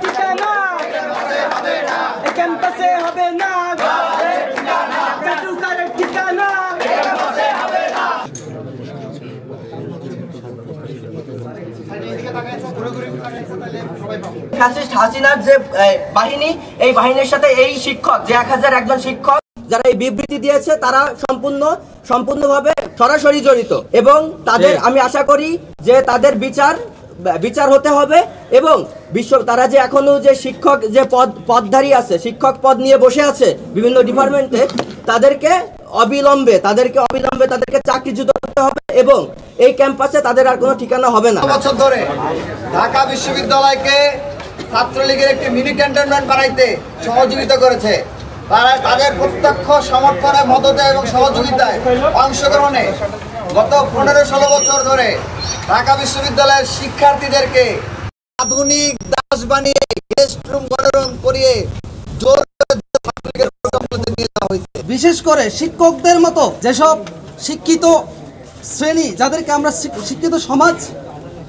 ঠিকানা ক্যাম্পাসে হবে না, চাটুকারের ঠিকানা। ফ্যাসিস্ট হাসিনার যে বাহিনী, এই বাহিনীর সাথে এই শিক্ষক যে 1000 একজন শিক্ষক যারা এই বিবৃতি দিয়েছে তারা সম্পূর্ণভাবে সরাসরি জড়িত এবং তাদের আমি আশা করি যে তাদের বিচার হতে হবে এবং তারা যে এখনো যে শিক্ষক যে পদধারী আছে, শিক্ষক পদ নিয়ে বসে আছে বিভিন্ন ডিপার্টমেন্টে, তাদেরকে অবিলম্বে তাদেরকে চাকরিচ্যুত করতে হবে এবং এই ক্যাম্পাসে তাদের আর কোনো ঠিকানা হবে না। বছর ধরে ঢাকা বিশ্ববিদ্যালয়কে ছাত্রলীগের একটি মিনি ক্যান্টনমেন্ট বানাইতে সহযোগিতা করেছে। তারা তাদের প্রত্যক্ষ সমর্থনে, মদতে এবং সহযোগিতায় অংশগ্রহণে গত 15-16 বছর ধরে ঢাকা বিশ্ববিদ্যালয়ের শিক্ষার্থীদেরকে আধুনিক দাস বানিয়ে গেস্ট রুম গণরুম করিয়ে জোর নিয়ে যাওয়া হয়েছে। বিশেষ করে শিক্ষকদের মতো যেসব শিক্ষিত শ্রেণী, যাদেরকে আমরা শিক্ষিত সমাজ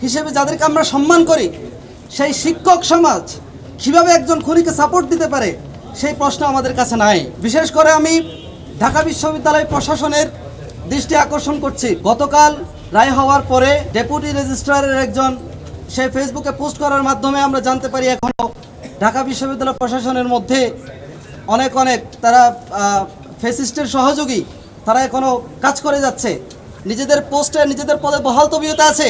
হিসেবে যাদেরকে আমরা সম্মান করি, সেই শিক্ষক সমাজ কিভাবে একজন খুনিকে সাপোর্ট দিতে পারে সেই প্রশ্ন আমাদের কাছে নাই। বিশেষ করে আমি ঢাকা বিশ্ববিদ্যালয় প্রশাসনের দৃষ্টি আকর্ষণ করছি। গতকাল রায় হওয়ার পরে ডেপুটি রেজিস্ট্রারের একজন সেই ফেসবুকে পোস্ট করার মাধ্যমে আমরা জানতে পারি এখনও ঢাকা বিশ্ববিদ্যালয় প্রশাসনের মধ্যে অনেক তারা ফ্যাসিস্টের সহযোগী, তারা এখনও কাজ করে যাচ্ছে, নিজেদের পোস্টে নিজেদের পদে বহাল তবিয়তে আছে।